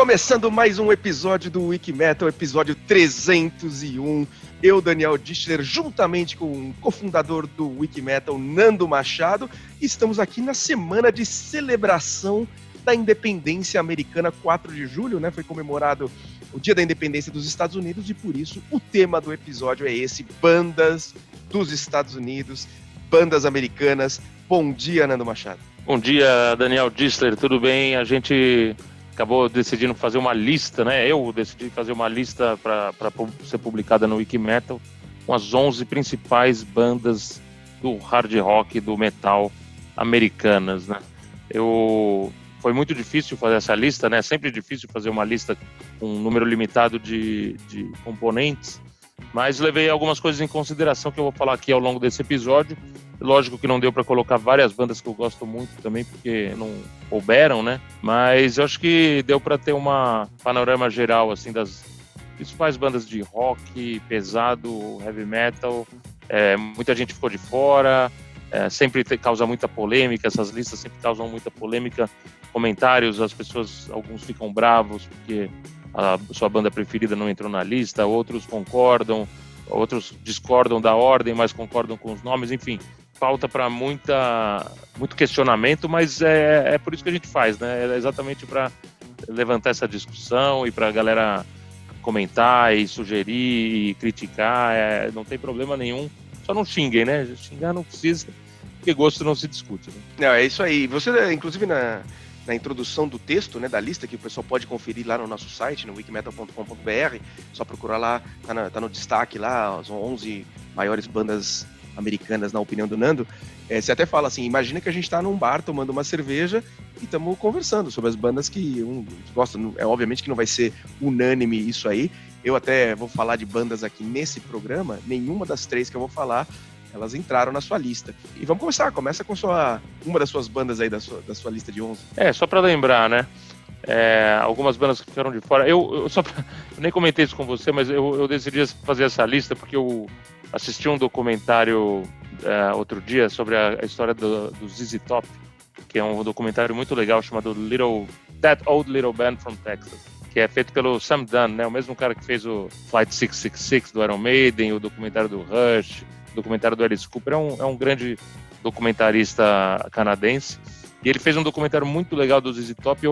Começando mais um episódio do Wikimetal, episódio 301. Eu, Daniel Dischler, juntamente com o cofundador do Wikimetal, Nando Machado, estamos aqui na semana de celebração da independência americana, 4 de julho, né? Foi comemorado o Dia da Independência dos Estados Unidos e por isso o tema do episódio é esse, bandas dos Estados Unidos, bandas americanas. Bom dia, Nando Machado. Bom dia, Daniel Dischler, tudo bem? A gente acabou decidindo fazer uma lista, né? Eu decidi fazer uma lista para ser publicada no Wikimetal com as 11 principais bandas do hard rock, do metal americanas, né? Foi muito difícil fazer essa lista, né? Sempre difícil fazer uma lista com um número limitado de componentes, mas levei algumas coisas em consideração que eu vou falar aqui ao longo desse episódio. Lógico que não deu para colocar várias bandas que eu gosto muito também, porque não couberam, né? Mas eu acho que deu para ter uma panorama geral assim das principais bandas de rock, pesado, heavy metal. Muita gente ficou de fora, sempre causa muita polêmica, essas listas sempre causam muita polêmica, comentários, as pessoas, alguns ficam bravos porque a sua banda preferida não entrou na lista, outros concordam, outros discordam da ordem, mas concordam com os nomes, enfim. Falta para muito questionamento, mas é por isso que a gente faz, né? É exatamente para levantar essa discussão e para a galera comentar e sugerir e criticar. Não tem problema nenhum, só não xinguem, né? Xingar não precisa, porque gosto não se discute, né? Não, é isso aí. Você, inclusive, na introdução do texto, né, da lista, que o pessoal pode conferir lá no nosso site, no wikimetal.com.br, só procurar lá, tá no destaque lá, as 11 maiores bandas americanas, na opinião do Nando. Você até fala assim, imagina que a gente está num bar tomando uma cerveja e estamos conversando sobre as bandas que um gosta. Obviamente que não vai ser unânime isso aí. Eu até vou falar de bandas aqui nesse programa, nenhuma das 3 que eu vou falar, elas entraram na sua lista. E vamos começar, começa com uma das suas bandas aí da sua lista de 11. Só para lembrar, né? Algumas bandas que ficaram de fora. Eu nem comentei isso com você, mas eu decidi fazer essa lista porque eu assisti um documentário outro dia sobre a história do ZZ Top, que é um documentário muito legal chamado That Old Little Band from Texas, que é feito pelo Sam Dunn, né? O mesmo cara que fez o Flight 666 do Iron Maiden, o documentário do Rush, o documentário do Alice Cooper. É um grande documentarista canadense. E ele fez um documentário muito legal do ZZ Top.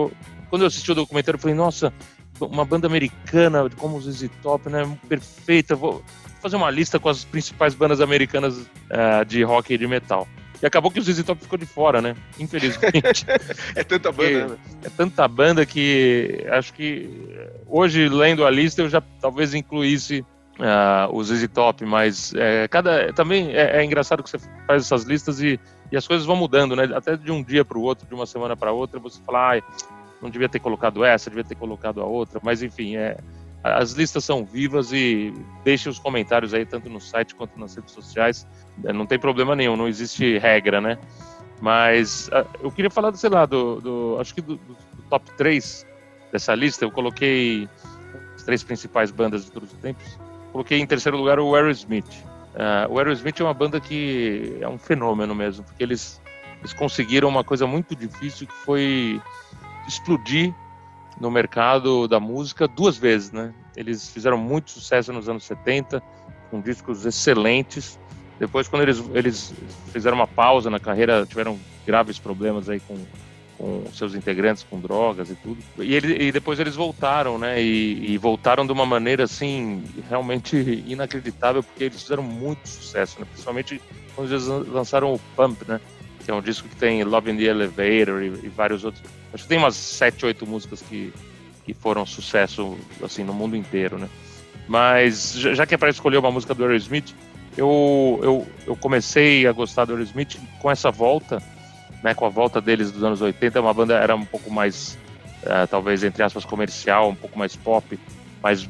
Quando eu assisti o documentário, eu falei, nossa, uma banda americana como o ZZ Top, né? Perfeita. Vou fazer uma lista com as principais bandas americanas de rock e de metal. E acabou que o ZZ Top ficou de fora, né? Infelizmente. É tanta banda, né? É tanta banda que acho que hoje, lendo a lista, eu já talvez incluísse o ZZ Top, mas também é engraçado que você faz essas listas e as coisas vão mudando, né? Até de um dia para o outro, de uma semana para outra, você fala, não devia ter colocado essa, devia ter colocado a outra, mas enfim, as listas são vivas e deixem os comentários aí, tanto no site quanto nas redes sociais, não tem problema nenhum, não existe regra, né? Mas eu queria falar, sei lá, acho que do top 3 dessa lista, eu coloquei as 3 principais bandas de todos os tempos. Coloquei em terceiro lugar o Aerosmith. O Aerosmith é uma banda que é um fenômeno mesmo, porque eles conseguiram uma coisa muito difícil, que foi explodir no mercado da música 2 vezes, né? Eles fizeram muito sucesso nos anos 70, com discos excelentes. Depois, quando eles fizeram uma pausa na carreira, tiveram graves problemas aí com seus integrantes, com drogas e tudo. E depois eles voltaram, né? E voltaram de uma maneira, assim, realmente inacreditável, porque eles fizeram muito sucesso, né? Principalmente quando eles lançaram o Pump, né? Que é um disco que tem Love in the Elevator e vários outros. Acho que tem umas 7, 8 músicas que foram sucesso, assim, no mundo inteiro, né? Mas, já que é para escolher uma música do Aerosmith, eu comecei a gostar do Aerosmith com essa volta, né? Com a volta deles dos anos 80, uma banda era um pouco mais, talvez, entre aspas, comercial, um pouco mais pop, mas,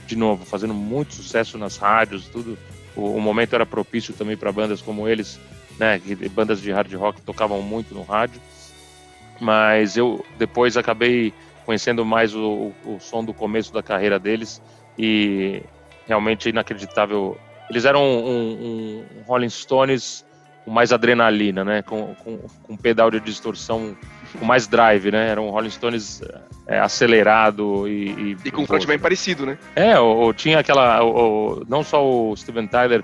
de novo, fazendo muito sucesso nas rádios, tudo. O momento era propício também para bandas como eles, né, bandas de hard rock tocavam muito no rádio, mas eu depois acabei conhecendo mais o som do começo da carreira deles e realmente inacreditável. Eles eram um Rolling Stones mais adrenalina, né? Com pedal de distorção, com mais drive, né? Era um Rolling Stones acelerado e com um front bem parecido, né? Ou tinha aquela... não só o Steven Tyler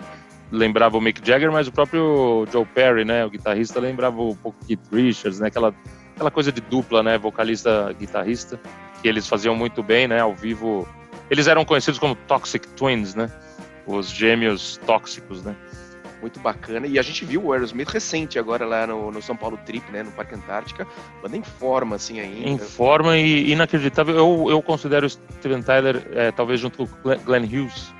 lembrava o Mick Jagger, mas o próprio Joe Perry, né? O guitarrista lembrava um pouco Keith Richards, né? Aquela coisa de dupla, né? Vocalista-guitarrista, que eles faziam muito bem, né? Ao vivo. Eles eram conhecidos como Toxic Twins, né? Os gêmeos tóxicos, né? Muito bacana. E a gente viu o Aerosmith recente agora lá no São Paulo Trip, né? No Parque Antártica. Banda em forma, assim, ainda. Em forma e inacreditável. Eu considero o Steven Tyler, talvez junto com o Glenn Hughes,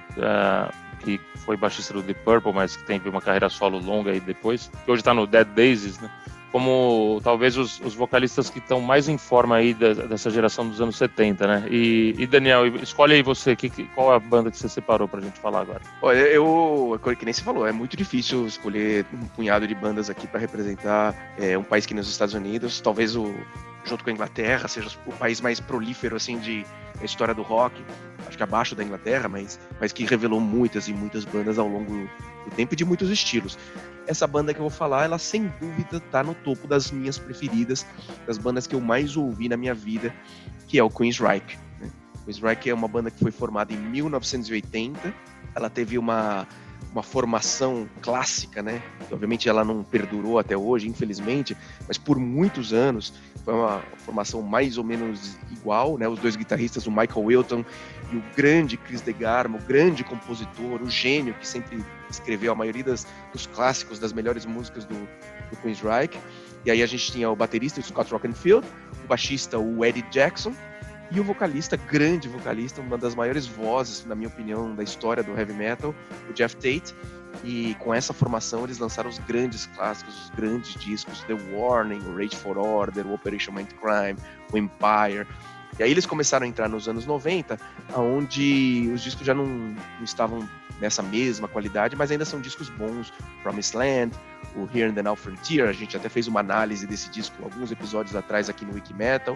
que foi baixista do Deep Purple, mas que teve uma carreira solo longa aí depois, que hoje está no Dead Daisies, né? Como talvez os vocalistas que estão mais em forma aí dessa geração dos anos 70, né? E Daniel, escolhe aí você, qual é a banda que você separou pra gente falar agora? Olha, que nem você falou, é muito difícil escolher um punhado de bandas aqui para representar um país que nos Estados Unidos, talvez junto com a Inglaterra, seja o país mais prolífero, assim, da história do rock, acho que abaixo da Inglaterra, mas que revelou muitas e muitas bandas ao longo do tempo e de muitos estilos. Essa banda que eu vou falar, ela sem dúvida tá no topo das minhas preferidas, das bandas que eu mais ouvi na minha vida, que é o Queensryche, né? Queensryche é uma banda que foi formada em 1980, ela teve uma formação clássica, né? Que, obviamente ela não perdurou até hoje, infelizmente, mas por muitos anos foi uma formação mais ou menos igual, né? Os dois guitarristas, o Michael Wilton e o grande Chris DeGarmo, o grande compositor, o gênio que sempre escreveu a maioria dos clássicos, das melhores músicas do Queensryche. E aí a gente tinha o baterista, o Scott Rockenfield, o baixista, o Eddie Jackson, e o vocalista, grande vocalista, uma das maiores vozes, na minha opinião, da história do heavy metal, o Jeff Tate. E com essa formação eles lançaram os grandes clássicos, os grandes discos, The Warning, o Rage for Order, o Operation Mindcrime, o Empire. E aí eles começaram a entrar nos anos 90, onde os discos já não estavam nessa mesma qualidade, mas ainda são discos bons. Promised Land, o Here and the Now Frontier, a gente até fez uma análise desse disco alguns episódios atrás aqui no Wikimetal.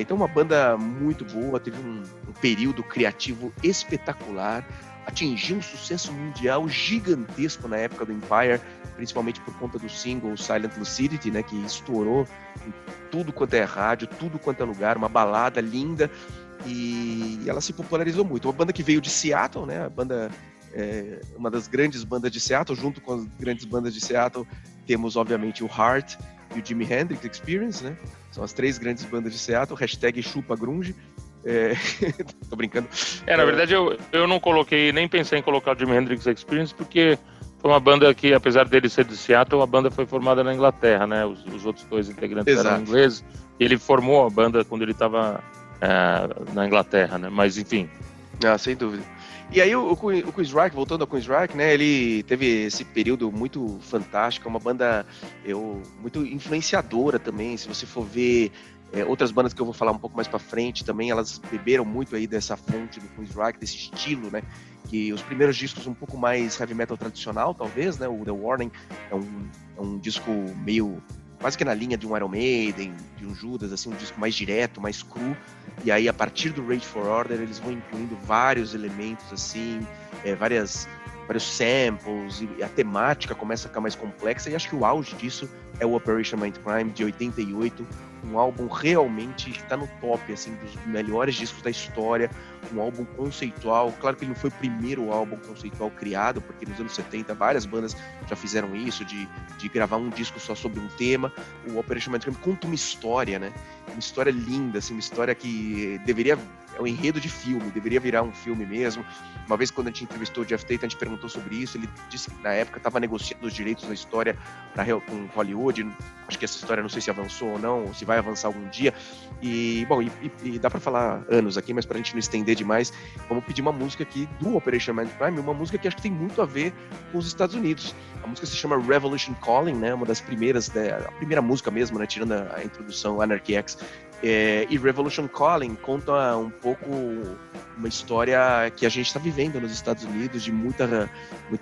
Então uma banda muito boa, teve um período criativo espetacular, atingiu um sucesso mundial gigantesco na época do Empire, principalmente por conta do single Silent Lucidity, né, que estourou em tudo quanto é rádio, tudo quanto é lugar, uma balada linda, e ela se popularizou muito. Uma banda que veio de Seattle, né, a banda uma das grandes bandas de Seattle, junto com as grandes bandas de Seattle, temos obviamente o Heart e o Jimi Hendrix Experience, né, são as três grandes bandas de Seattle, #chupa grunge. Tô brincando. Na verdade eu não coloquei, nem pensei em colocar o Jimi Hendrix Experience, porque foi uma banda que, apesar dele ser de Seattle, a banda foi formada na Inglaterra, né? Os outros dois integrantes eram ingleses. Ele formou a banda quando ele estava na Inglaterra, né? Mas enfim. Sem dúvida. E aí o Queensryche, voltando ao Queensryche, né? Ele teve esse período muito fantástico, uma banda muito influenciadora também. Se você for ver outras bandas que eu vou falar um pouco mais pra frente também, elas beberam muito aí dessa fonte do Queensryche, desse estilo, né? Que os primeiros discos um pouco mais heavy metal tradicional, talvez, né? O The Warning é um disco meio quase que na linha de um Iron Maiden, de um Judas, assim, um disco mais direto, mais cru. E aí, a partir do Rage for Order, eles vão incluindo vários elementos, assim, vários samples, e a temática começa a ficar mais complexa, e acho que o auge disso é o Operation Mindcrime, de 88, um álbum realmente que está no top, assim, dos melhores discos da história, um álbum conceitual. Claro que ele não foi o primeiro álbum conceitual criado, porque nos anos 70 várias bandas já fizeram isso, de gravar um disco só sobre um tema. O Operation Mindcrime conta uma história, né? Uma história linda, assim, uma história que é um enredo de filme, deveria virar um filme mesmo. Uma vez, quando a gente entrevistou o Jeff Tate, a gente perguntou sobre isso, ele disse que na época estava negociando os direitos da história com Hollywood. Acho que essa história não sei se avançou ou não, ou se vai avançar algum dia. E, bom, e dá para falar anos aqui, mas para a gente não estender demais, vamos pedir uma música aqui do Operation Mindcrime, uma música que acho que tem muito a ver com os Estados Unidos. A música se chama Revolution Calling, né? Uma das primeiras, a primeira música mesmo, né? Tirando a introdução Anarchy X. E Revolution Calling conta um pouco uma história que a gente está vivendo nos Estados Unidos, de muita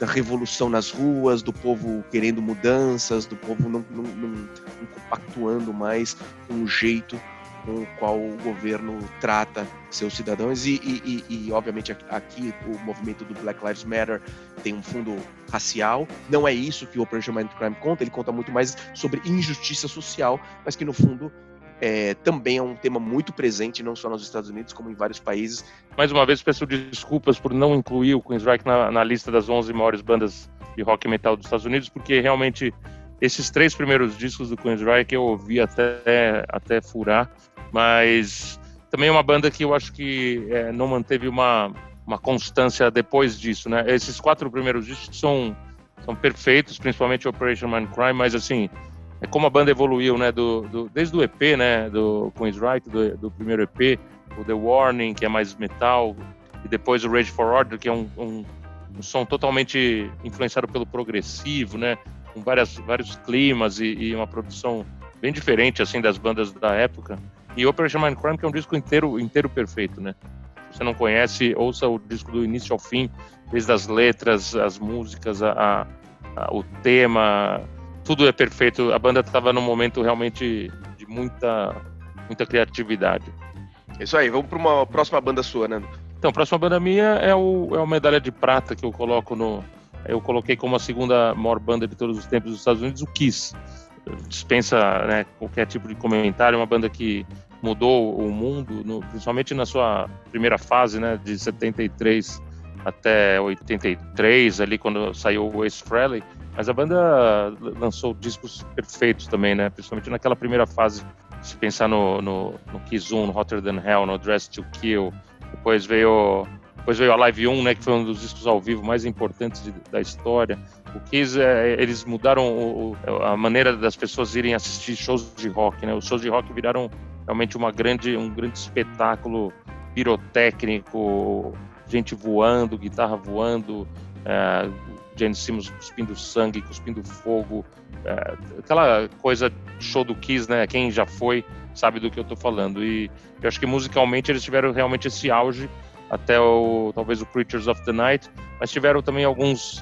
revolução nas ruas, do povo querendo mudanças, do povo não compactuando mais com o jeito com o qual o governo trata seus cidadãos e obviamente aqui o movimento do Black Lives Matter tem um fundo racial. Não é isso que o Operation Mindcrime conta, ele conta muito mais sobre injustiça social, mas que no fundo também é um tema muito presente, não só nos Estados Unidos, como em vários países. Mais uma vez, peço desculpas por não incluir o Queensryche na lista das 11 maiores bandas de rock e metal dos Estados Unidos, porque realmente esses 3 primeiros discos do Queensryche eu ouvi até furar, mas também é uma banda que eu acho que não manteve uma constância depois disso, né? Esses 4 primeiros discos são perfeitos, principalmente Operation Mindcrime, mas assim, é como a banda evoluiu, né? Desde o EP, né? Do Queensryche, do primeiro EP, o The Warning, que é mais metal, e depois o Rage for Order, que é um som totalmente influenciado pelo progressivo, né? Com vários climas e uma produção bem diferente assim das bandas da época. E Operation Mindcrime, que é um disco inteiro perfeito, né? Se você não conhece, ouça o disco do início ao fim, desde as letras, as músicas, o tema, tudo é perfeito. A banda estava num momento realmente de muita criatividade. Isso aí, vamos para uma próxima banda sua, Nando. Então, a próxima banda minha é o Medalha de Prata, que eu coloquei como a segunda maior banda de todos os tempos dos Estados Unidos, o Kiss. Dispensa, né, qualquer tipo de comentário, uma banda que mudou o mundo, principalmente na sua primeira fase, né, de 73 até 83, ali quando saiu o Ace Frehley, mas a banda lançou discos perfeitos também, né, principalmente naquela primeira fase, se pensar no Kiss 1, no Hotter Than Hell, no Dress to Kill, depois veio a Live 1, né, que foi um dos discos ao vivo mais importantes da história. O Kiss, eles mudaram a maneira das pessoas irem assistir shows de rock, né? Os shows de rock viraram realmente um grande espetáculo pirotécnico, gente voando, guitarra voando, Gene Simmons cuspindo sangue, cuspindo fogo, aquela coisa show do Kiss, né? Quem já foi sabe do que eu tô falando. E eu acho que musicalmente eles tiveram realmente esse auge até talvez o Creatures of the Night, mas tiveram também algumas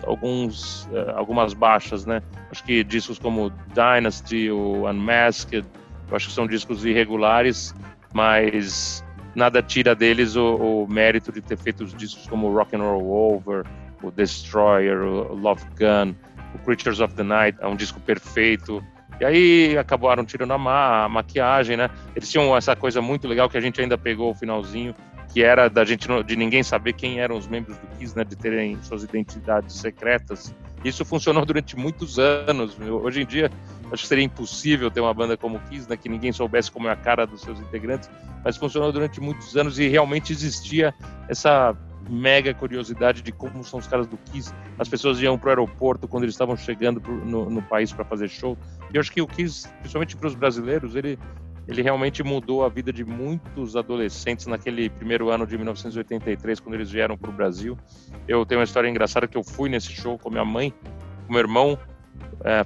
baixas, né? Acho que discos como Dynasty, o Unmasked, eu acho que são discos irregulares, mas nada tira deles o mérito de ter feito os discos como Rock and Roll Over, o Destroyer, o Love Gun, o Creatures of the Night, é um disco perfeito. E aí acabaram tirando a maquiagem, né? Eles tinham essa coisa muito legal que a gente ainda pegou o finalzinho, que era de ninguém saber quem eram os membros do Kiss, né? De terem suas identidades secretas. Isso funcionou durante muitos anos. Hoje em dia, acho que seria impossível ter uma banda como o Kiss, né? Que ninguém soubesse como é a cara dos seus integrantes, mas funcionou durante muitos anos e realmente existia essa mega curiosidade de como são os caras do Kiss. As pessoas iam pro aeroporto quando eles estavam chegando no país para fazer show. E eu acho que o Kiss, principalmente para os brasileiros, ele realmente mudou a vida de muitos adolescentes naquele primeiro ano de 1983, quando eles vieram para o Brasil. Eu tenho uma história engraçada que eu fui nesse show com minha mãe, com meu irmão,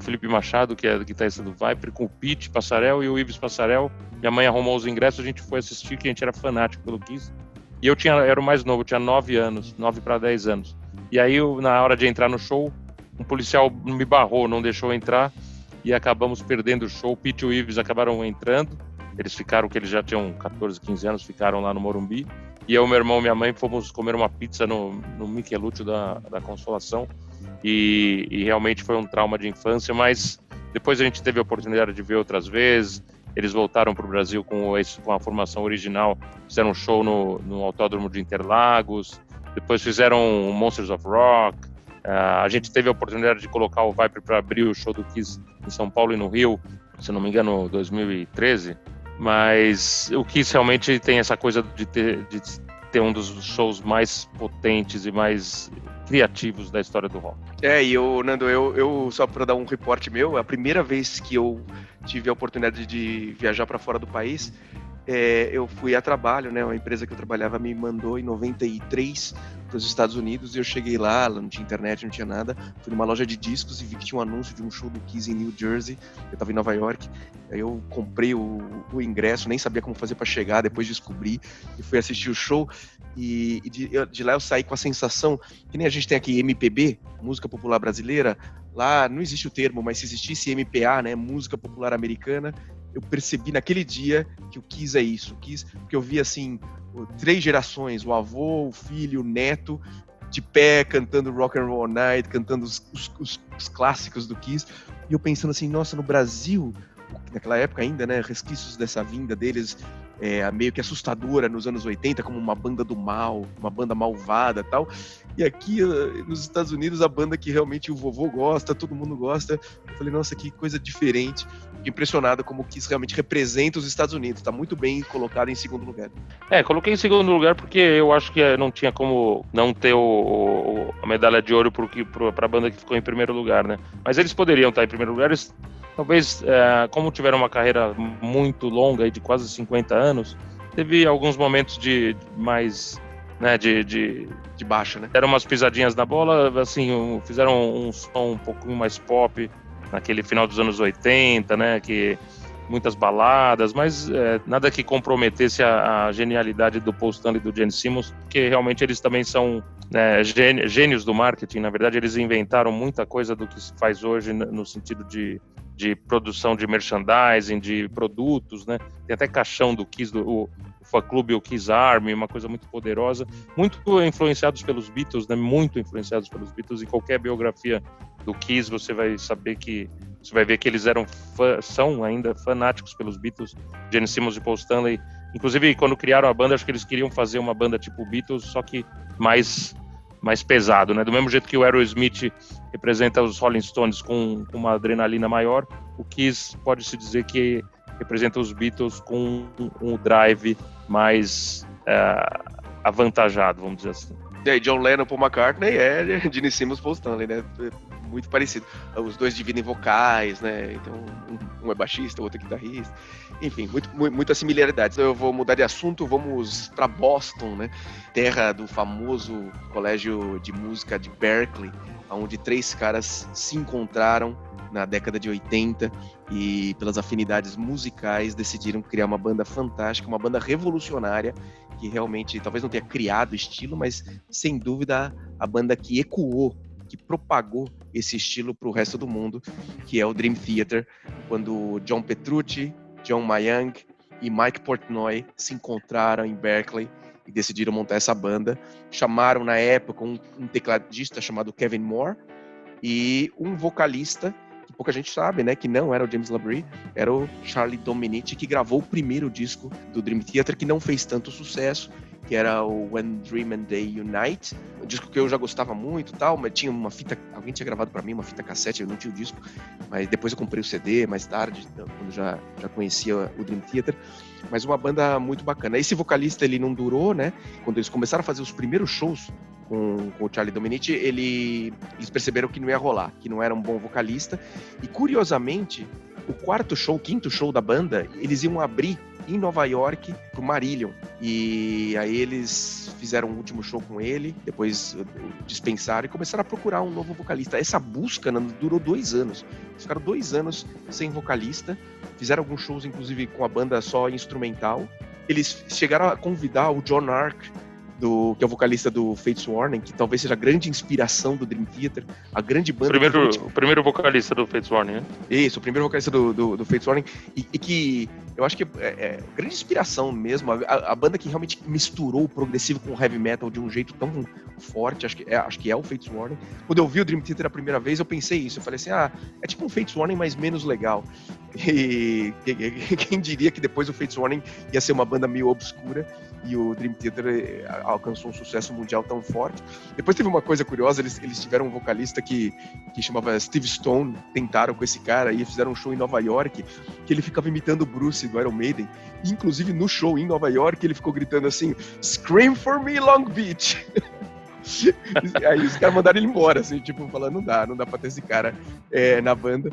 Felipe Machado, que é guitarrista do Viper, com o Pete Passarel e o Ives Passarel. Minha mãe arrumou os ingressos, a gente foi assistir, que a gente era fanático pelo Kiss. E eu era o mais novo, eu tinha 9 para 10 anos. E aí, na hora de entrar no show, um policial me barrou, não deixou entrar, e acabamos perdendo o show. O Pete e o Ives acabaram entrando, eles ficaram, que eles já tinham 14, 15 anos, ficaram lá no Morumbi. E eu, meu irmão e minha mãe fomos comer uma pizza no Michelúcio da Consolação. E realmente foi um trauma de infância, mas depois a gente teve a oportunidade de ver outras vezes. Eles voltaram para o Brasil com a formação original, fizeram um show no Autódromo de Interlagos, depois fizeram Monsters of Rock. A gente teve a oportunidade de colocar o Viper para abrir o show do Kiss em São Paulo e no Rio, se não me engano, 2013. Mas o Kiss realmente tem essa coisa de ter um dos shows mais potentes e mais criativos da história do rock. E Nando, eu só para dar um reporte meu, a primeira vez que eu tive a oportunidade de viajar para fora do país, eu fui a trabalho, né? Uma empresa que eu trabalhava me mandou em 93 para os Estados Unidos e eu cheguei lá, não tinha internet, não tinha nada. Fui numa loja de discos e vi que tinha um anúncio de um show do Kiss em New Jersey. Eu estava em Nova York. Aí eu comprei o ingresso, nem sabia como fazer para chegar, depois descobri e fui assistir o show. E de lá eu saí com a sensação que nem a gente tem aqui MPB, música popular brasileira. Lá não existe o termo, mas se existisse MPA, né, música popular americana, eu percebi naquele dia que o Kiss é isso. O Kiss, porque eu vi assim, 3 gerações, o avô, o filho, o neto, de pé, cantando Rock and Roll All Night, cantando os clássicos do Kiss, e eu pensando assim, nossa, no Brasil, naquela época ainda, né, resquícios dessa vinda deles, meio que assustadora nos anos 80, como uma banda do mal, uma banda malvada e tal, e aqui nos Estados Unidos, a banda que realmente o vovô gosta, todo mundo gosta, eu falei, nossa, que coisa diferente, fiquei impressionado como o Kiss realmente representa os Estados Unidos, tá muito bem colocado em segundo lugar. Coloquei em segundo lugar porque eu acho que não tinha como não ter a medalha de ouro para a banda que ficou em primeiro lugar, né? Mas eles poderiam estar em primeiro lugar, talvez, como tiveram uma carreira muito longa, aí, de quase 50 anos, teve alguns momentos de mais, né, de baixa, né? Deram umas pisadinhas na bola, assim, fizeram um som um pouquinho mais pop naquele final dos anos 80, né, que muitas baladas, mas nada que comprometesse a genialidade do Paul Stanley e do Gene Simmons, porque realmente eles também são, né, gênios do marketing. Na verdade, eles inventaram muita coisa do que se faz hoje no sentido de produção de merchandising, de produtos, né? Tem até caixão do Kiss, o fã-clube, o Kiss Army, uma coisa muito poderosa, muito influenciados pelos Beatles, né? Muito influenciados pelos Beatles. Em qualquer biografia do Kiss, você vai ver que eles são ainda fanáticos pelos Beatles, Gene Simmons e Paul Stanley. Inclusive, quando criaram a banda, acho que eles queriam fazer uma banda tipo Beatles, só que mais pesado, né? Do mesmo jeito que o Aerosmith representa os Rolling Stones com uma adrenalina maior, o Kiss pode-se dizer que representa os Beatles com um drive mais avantajado, vamos dizer assim. E aí, John Lennon, Paul McCartney, Gene Simmons, Paul Stanley, né? Muito parecido. Os dois dividem vocais, né? Então, um é baixista, o outro é guitarrista. Enfim, muitas similaridades. Eu vou mudar de assunto, vamos para Boston, né? Terra do famoso colégio de música de Berklee, onde 3 caras se encontraram na década de 80 e, pelas afinidades musicais, decidiram criar uma banda fantástica, uma banda revolucionária, que realmente talvez não tenha criado estilo, mas sem dúvida a banda que ecoou, que propagou esse estilo para o resto do mundo, que é o Dream Theater, quando John Petrucci, John Mayang e Mike Portnoy se encontraram em Berklee e decidiram montar essa banda. Chamaram na época um tecladista chamado Kevin Moore e um vocalista que pouca gente sabe, né, que não era o James LaBrie, era o Charlie Dominici, que gravou o primeiro disco do Dream Theater, que não fez tanto sucesso, que era o When Dream and Day Unite, um disco que eu já gostava muito e tal, mas tinha uma fita, alguém tinha gravado pra mim uma fita cassete, eu não tinha o disco, mas depois eu comprei o CD mais tarde, quando já conhecia o Dream Theater, mas uma banda muito bacana. Esse vocalista, ele não durou, né, quando eles começaram a fazer os primeiros shows com o Charlie Dominici, eles perceberam que não ia rolar, que não era um bom vocalista, e curiosamente, o quinto show da banda, eles iam abrir em Nova York pro Marillion, e aí eles fizeram um último show com ele, depois dispensaram e começaram a procurar um novo vocalista. Essa busca durou 2 anos, eles ficaram 2 anos sem vocalista, fizeram alguns shows inclusive com a banda só instrumental. Eles chegaram a convidar o John Ark, que é o vocalista do Fates Warning, que talvez seja a grande inspiração do Dream Theater, a grande banda... O primeiro vocalista do Fates Warning, né? Isso, o primeiro vocalista do Fates Warning, e que eu acho que é grande inspiração mesmo, a banda que realmente misturou o progressivo com o heavy metal de um jeito tão forte, acho que é o Fates Warning. Quando eu vi o Dream Theater a primeira vez, eu pensei isso, eu falei assim, é tipo um Fates Warning, mas menos legal. E quem diria que depois o Fates Warning ia ser uma banda meio obscura, e o Dream Theater alcançou um sucesso mundial tão forte. Depois teve uma coisa curiosa, eles tiveram um vocalista que chamava Steve Stone, tentaram com esse cara e fizeram um show em Nova York, que ele ficava imitando o Bruce do Iron Maiden, e inclusive no show em Nova York ele ficou gritando assim, "Scream for me, Long Beach!" Aí os caras mandaram ele embora, assim, tipo, falando, não dá pra ter esse cara na banda.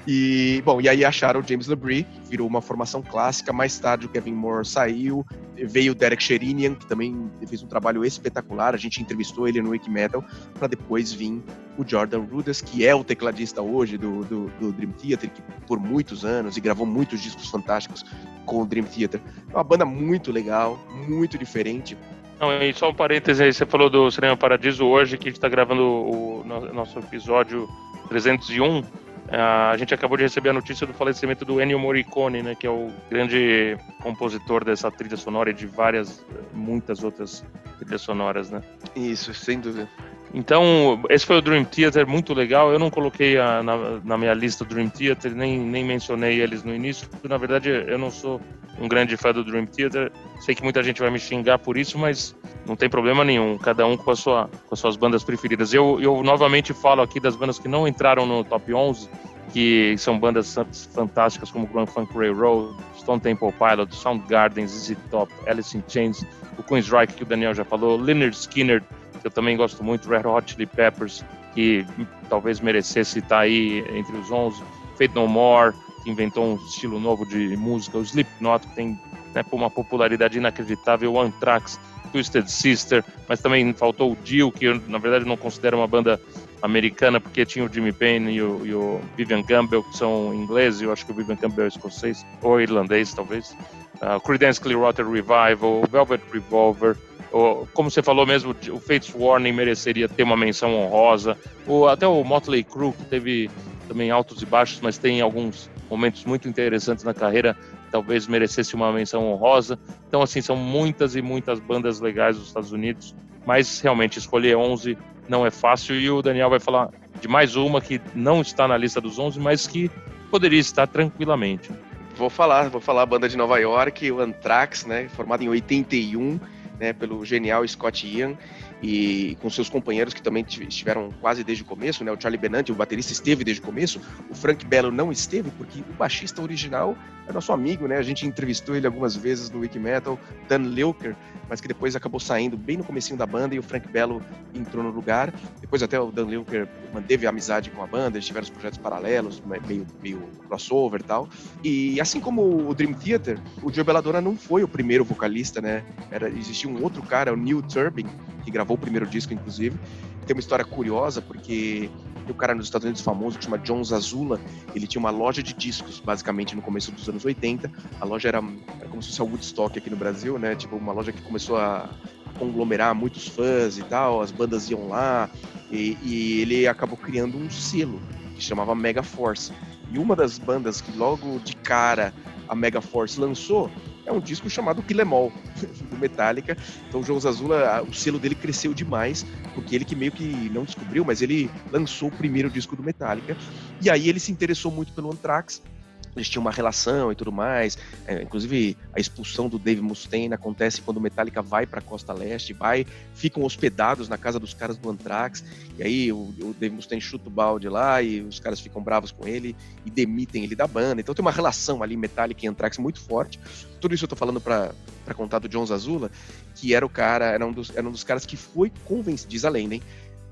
E aí acharam o James LaBrie, virou uma formação clássica. Mais tarde o Kevin Moore saiu, veio o Derek Sherinian, que também fez um trabalho espetacular, a gente entrevistou ele no Wiki Metal, para depois vir o Jordan Rudess, que é o tecladista hoje do Dream Theater, que por muitos anos, e gravou muitos discos fantásticos com o Dream Theater. É uma banda muito legal, muito diferente. Não, e só um parêntese aí, você falou do Cinema Paradiso hoje, que a gente está gravando o nosso episódio 301, A gente acabou de receber a notícia do falecimento do Ennio Morricone, né, que é o grande compositor dessa trilha sonora e de muitas outras trilhas sonoras, né? Isso, sem dúvida. Então, esse foi o Dream Theater, muito legal. Eu não coloquei na minha lista o Dream Theater, nem mencionei eles no início. Na verdade, eu não sou um grande fã do Dream Theater. Sei que muita gente vai me xingar por isso, mas não tem problema nenhum. Cada um com as suas bandas preferidas. Eu novamente falo aqui das bandas que não entraram no Top 11, que são bandas fantásticas como Grand Funk Railroad, Stone Temple Pilots, Soundgarden, ZZ Top, Alice in Chains, o Queensryche, que o Daniel já falou, Lynyrd Skynyrd, que eu também gosto muito, Red Hot Chili Peppers, que talvez merecesse estar aí entre os 11, Faith No More, que inventou um estilo novo de música, o Slipknot, que tem, né, uma popularidade inacreditável, o Anthrax, Twisted Sister, mas também faltou o Dio, que eu, na verdade, não considero uma banda americana, porque tinha o Jimmy Payne e o Vivian Campbell, que são ingleses, eu acho que o Vivian Campbell é escocês, ou irlandês, talvez. Creedence Clearwater Revival, Velvet Revolver, como você falou mesmo, o Fates Warning mereceria ter uma menção honrosa, até o Motley Crue, que teve também altos e baixos, mas tem alguns momentos muito interessantes na carreira, talvez merecesse uma menção honrosa. Então, assim, são muitas e muitas bandas legais dos Estados Unidos, mas realmente escolher 11 não é fácil, e o Daniel vai falar de mais uma que não está na lista dos 11, mas que poderia estar tranquilamente. Vou falar a banda de Nova York, o Anthrax, né, formado em 81, né, pelo genial Scott Ian, e com seus companheiros que também estiveram quase desde o começo, né, o Charlie Benante, o baterista, esteve desde o começo, o Frank Bello não esteve, porque o baixista original é nosso amigo, né, a gente entrevistou ele algumas vezes no Wiki Metal, Dan Lilker, mas que depois acabou saindo bem no comecinho da banda e o Frank Bello entrou no lugar. Depois até o Dan Lilker manteve a amizade com a banda, eles tiveram os projetos paralelos, meio crossover e tal. E assim como o Dream Theater, o Joe Belladonna não foi o primeiro vocalista, né? Existia um outro cara, o Neil Turbin, que gravou o primeiro disco, inclusive. Tem uma história curiosa, porque tem um cara nos Estados Unidos famoso que chama John Zazula. Ele tinha uma loja de discos, basicamente, no começo dos anos 80. A loja era como se fosse a Woodstock aqui no Brasil, né? Tipo, uma loja que começou a conglomerar muitos fãs e tal, as bandas iam lá, e ele acabou criando um selo que chamava Mega Force. E uma das bandas que logo de cara a Mega Force lançou é um disco chamado Kill 'Em All, do Metallica. Então o João Zazula, o selo dele cresceu demais, porque ele que meio que não descobriu, mas ele lançou o primeiro disco do Metallica. E aí ele se interessou muito pelo Anthrax. Eles tinham uma relação e tudo mais, inclusive a expulsão do Dave Mustaine acontece quando o Metallica vai para a Costa Leste, ficam hospedados na casa dos caras do Anthrax, e aí o Dave Mustaine chuta o balde lá e os caras ficam bravos com ele e demitem ele da banda. Então tem uma relação ali Metallica e Anthrax muito forte. Tudo isso eu tô falando para contar do John Zazula, que era um dos caras que foi convencido, diz a lenda, hein?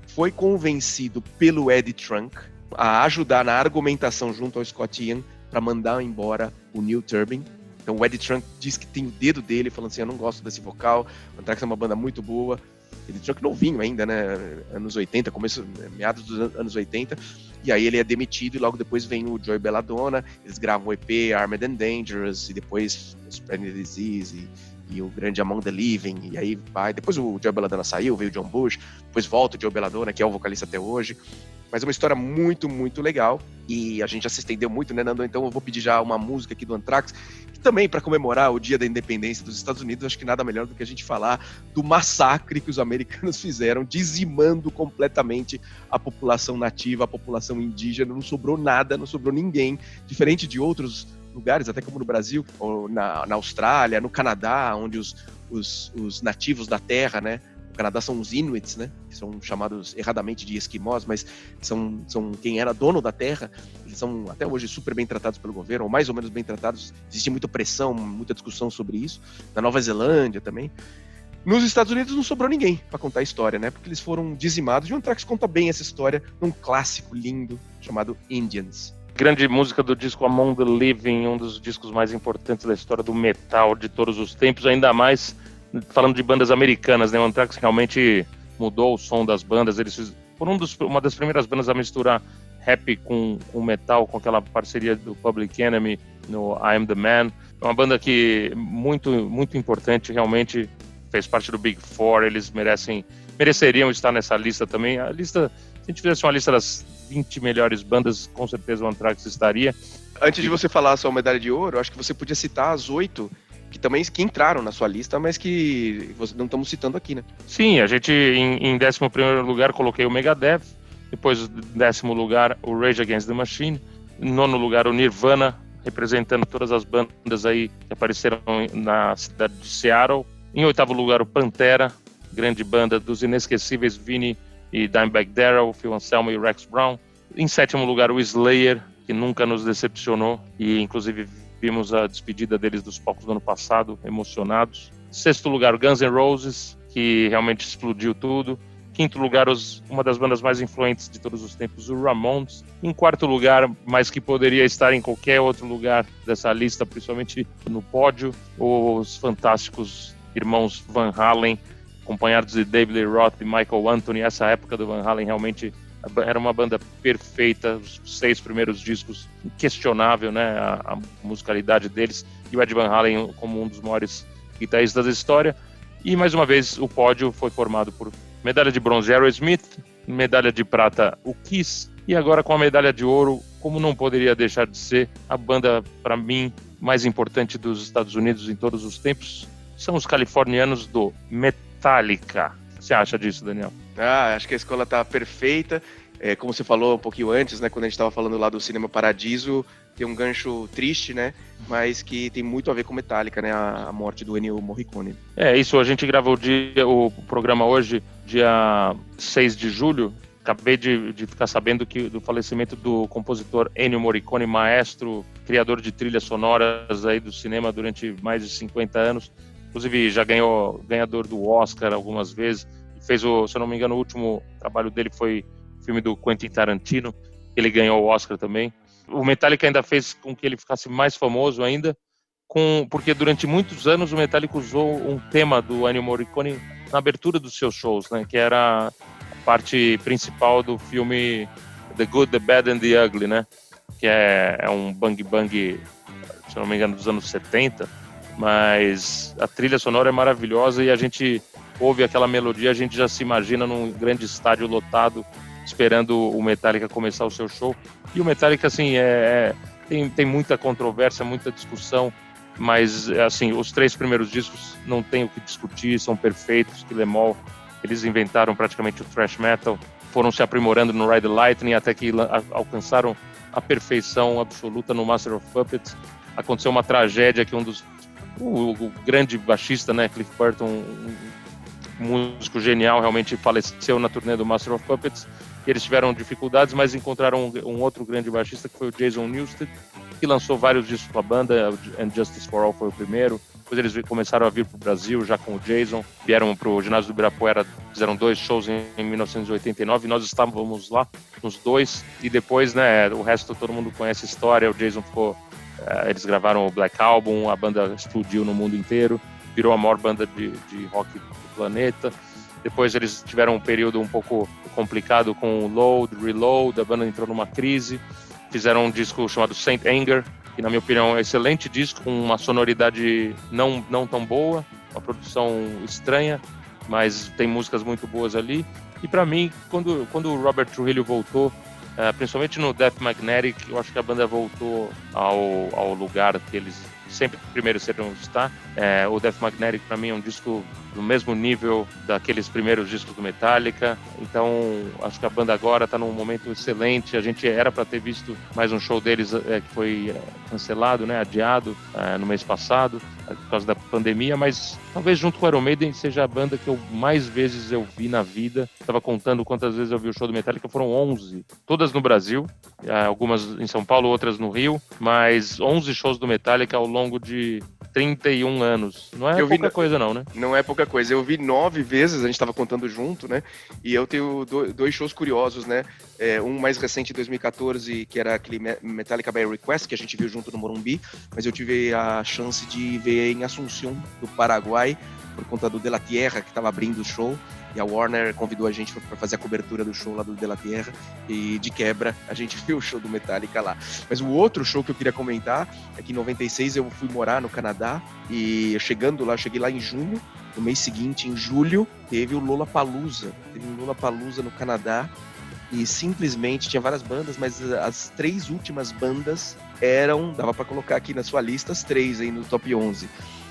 Foi convencido pelo Eddie Trunk a ajudar na argumentação junto ao Scott Ian para mandar embora o Neil Turbin. Então o Eddie Trunk diz que tem o dedo dele falando assim, eu não gosto desse vocal, o Anthrax é uma banda muito boa. Eddie Trunk novinho ainda, né, anos 80, meados dos anos 80, e aí ele é demitido e logo depois vem o Joey Belladonna, eles gravam o EP Armed and Dangerous e depois Spreading the Disease e o grande Among the Living, e aí vai, depois o Joey Belladonna saiu, veio o John Bush, depois volta o Joey Belladonna, que é o vocalista até hoje. Mas é uma história muito, muito legal. E a gente já se estendeu muito, né, Nando? Então eu vou pedir já uma música aqui do Anthrax, que também, para comemorar o Dia da Independência dos Estados Unidos, acho que nada melhor do que a gente falar do massacre que os americanos fizeram, dizimando completamente a população nativa, a população indígena. Não sobrou nada, não sobrou ninguém. Diferente de outros lugares, até como no Brasil, ou na Austrália, no Canadá, onde os nativos da terra, né? No Canadá são os Inuits, né? Que são chamados erradamente de esquimós, mas são quem era dono da terra. Eles são até hoje super bem tratados pelo governo, ou mais ou menos bem tratados. Existe muita pressão, muita discussão sobre isso. Na Nova Zelândia também. Nos Estados Unidos não sobrou ninguém para contar a história, né? Porque eles foram dizimados. E o Anthrax conta bem essa história num clássico lindo chamado Indians. Grande música do disco Among the Living, um dos discos mais importantes da história do metal de todos os tempos, ainda mais falando de bandas americanas, né? O Anthrax realmente mudou o som das bandas. Eles foram uma das primeiras bandas a misturar rap com metal, com aquela parceria do Public Enemy no I Am The Man. É uma banda que muito, muito importante, realmente fez parte do Big Four. Eles mereceriam estar nessa lista também. A lista, se a gente fizesse uma lista das 20 melhores bandas, com certeza o Anthrax estaria. Antes de você falar a sua medalha de ouro, acho que você podia citar as 8 que entraram na sua lista, mas que não estamos citando aqui, né? Sim, a gente em 11º lugar coloquei o Megadeth, depois em 10º lugar o Rage Against the Machine, em 9º lugar o Nirvana, representando todas as bandas aí que apareceram na cidade de Seattle. Em 8º lugar o Pantera, grande banda dos inesquecíveis Vinnie e Dimebag Darrell, Phil Anselmo e Rex Brown. Em 7º lugar o Slayer, que nunca nos decepcionou e inclusive vimos a despedida deles dos palcos do ano passado, emocionados. 6º lugar, o Guns N' Roses, que realmente explodiu tudo. 5º lugar, uma das bandas mais influentes de todos os tempos, o Ramones. Em 4º lugar, mas que poderia estar em qualquer outro lugar dessa lista, principalmente no pódio, os fantásticos irmãos Van Halen, acompanhados de David Lee Roth e Michael Anthony. Essa época do Van Halen realmente era uma banda perfeita, os 6 primeiros discos, inquestionável, né, a musicalidade deles, e o Ed Van Halen como um dos maiores guitarristas da história. E mais uma vez o pódio foi formado por medalha de bronze Aerosmith, medalha de prata o Kiss, e agora com a medalha de ouro, como não poderia deixar de ser, a banda, para mim, mais importante dos Estados Unidos em todos os tempos, são os californianos do Metallica. O que você acha disso, Daniel? Acho que a escola tá perfeita. Como você falou um pouquinho antes, né, quando a gente estava falando lá do Cinema Paradiso, tem um gancho triste, né, mas que tem muito a ver com Metallica, né, a morte do Ennio Morricone. Isso, a gente gravou o programa hoje, dia 6 de julho. Acabei de ficar sabendo do falecimento do compositor Ennio Morricone, maestro, criador de trilhas sonoras aí do cinema durante mais de 50 anos. Inclusive já ganhador do Oscar algumas vezes. Fez se eu não me engano, o último trabalho dele foi o filme do Quentin Tarantino. Ele ganhou o Oscar também. O Metallica ainda fez com que ele ficasse mais famoso ainda, porque durante muitos anos o Metallica usou um tema do Ennio Morricone na abertura dos seus shows, né, que era a parte principal do filme The Good, The Bad and The Ugly, né, que é um bang bang, se eu não me engano, dos anos 70, mas a trilha sonora é maravilhosa e a gente ouve aquela melodia, a gente já se imagina num grande estádio lotado, esperando o Metallica começar o seu show. E o Metallica, assim, tem muita controvérsia, muita discussão, mas, assim, os 3 primeiros discos não tem o que discutir, são perfeitos. Kill 'Em All, eles inventaram praticamente o thrash metal, foram se aprimorando no Ride the Lightning até que alcançaram a perfeição absoluta no Master of Puppets. Aconteceu uma tragédia que o grande baixista, né, Cliff Burton, um músico genial, realmente faleceu na turnê do Master of Puppets. Eles tiveram dificuldades, mas encontraram um outro grande baixista, que foi o Jason Newsted, que lançou vários discos com a banda. And Justice for All foi o primeiro. Depois eles começaram a vir para o Brasil, já com o Jason. Vieram para o ginásio do Ibirapuera, fizeram 2 shows em 1989. Nós estávamos lá nos 2. E depois, né, o resto todo mundo conhece a história. O Jason ficou... eles gravaram o Black Album, a banda explodiu no mundo inteiro. Virou a maior banda de rock do planeta. Depois eles tiveram um período um pouco complicado com o Load, Reload, a banda entrou numa crise. Fizeram um disco chamado Saint Anger, que na minha opinião é um excelente disco, com uma sonoridade não tão boa, uma produção estranha, mas tem músicas muito boas ali. E para mim, quando o Robert Trujillo voltou, principalmente no Death Magnetic, eu acho que a banda voltou ao lugar que eles sempre primeiro seriam estar. O Death Magnetic para mim é um disco do mesmo nível daqueles primeiros discos do Metallica, então acho que a banda agora está num momento excelente. A gente era para ter visto mais um show deles que foi cancelado, né, adiado no mês passado por causa da pandemia, mas talvez junto com o Iron Maiden seja a banda que eu mais vezes eu vi na vida. Estava contando quantas vezes eu vi o show do Metallica, foram 11, todas no Brasil, algumas em São Paulo, outras no Rio, mas 11 shows do Metallica ao longo de 31 anos. Não é pouca coisa não, né? Não é pouca coisa. Eu vi 9 vezes, a gente estava contando junto, né? E eu tenho 2 shows curiosos, né? Um mais recente, em 2014, que era aquele Metallica by Request, que a gente viu junto no Morumbi, mas eu tive a chance de ver em Assunción, do Paraguai, por conta do De La Tierra, que estava abrindo o show. E a Warner convidou a gente para fazer a cobertura do show lá do De La Tierra, e de quebra a gente viu o show do Metallica lá. Mas o outro show que eu queria comentar é que em 96 eu fui morar no Canadá, e cheguei lá em junho. No mês seguinte, em julho, teve o Lollapalooza. Teve um Lollapalooza no Canadá, e simplesmente tinha várias bandas, mas as 3 últimas bandas dava pra colocar aqui na sua lista as 3 aí no top 11.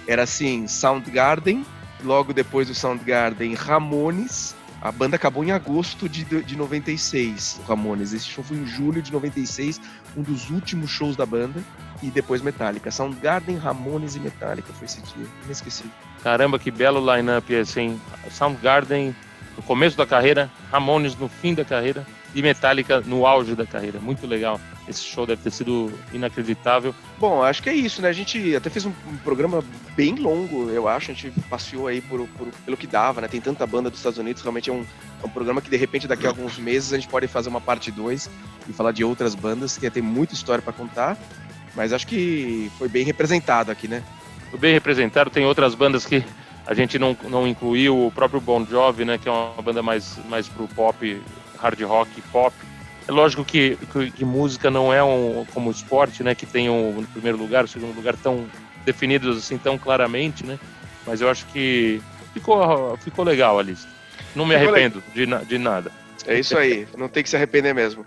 Era assim, Soundgarden, logo depois do Soundgarden, Ramones. A banda acabou em agosto de 96, o Ramones. Esse show foi em julho de 96, um dos últimos shows da banda. E depois Metallica. Soundgarden, Ramones e Metallica foi esse dia. Inesquecível. Caramba, que belo line-up esse, hein? Soundgarden no começo da carreira, Ramones no fim da carreira e Metallica no auge da carreira. Muito legal. Esse show deve ter sido inacreditável. Bom, acho que é isso, né? A gente até fez um programa bem longo, eu acho. A gente passeou aí pelo que dava, né? Tem tanta banda dos Estados Unidos, realmente é um programa que, de repente, daqui a alguns meses a gente pode fazer uma parte 2 e falar de outras bandas, que tem muita história para contar. Mas acho que foi bem representado aqui, né? Foi bem representado. Tem outras bandas que a gente não incluiu, o próprio Bon Jovi, né? Que é uma banda mais pro pop, hard rock, pop. É lógico que música não é como esporte, né? Que tem o primeiro lugar, o segundo lugar tão definidos assim tão claramente, né? Mas eu acho que ficou legal a lista. Não me arrependo de nada. É isso aí, não tem que se arrepender mesmo.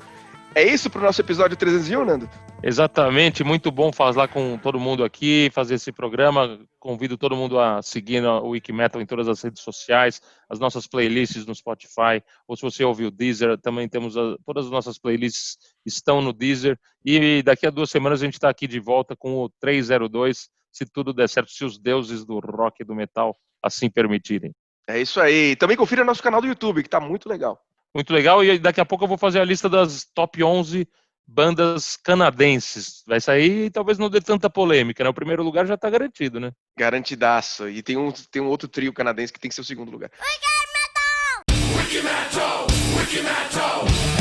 É isso pro nosso episódio 301, Nando? Exatamente, muito bom falar com todo mundo aqui, fazer esse programa. Convido todo mundo a seguir o Wikimetal em todas as redes sociais, as nossas playlists no Spotify, ou se você ouviu o Deezer, também temos todas as nossas playlists estão no Deezer. E daqui a 2 semanas a gente está aqui de volta com o 302, se tudo der certo, se os deuses do rock e do metal assim permitirem. É isso aí. Também confira nosso canal do YouTube, que tá muito legal. Muito legal, e daqui a pouco eu vou fazer a lista das top 11 bandas canadenses. Vai sair e talvez não dê tanta polêmica, né? O primeiro lugar já tá garantido, né? Garantidaço. E tem um outro trio canadense que tem que ser o segundo lugar. Wiki Metal! Wiki Metal! Wiki Metal!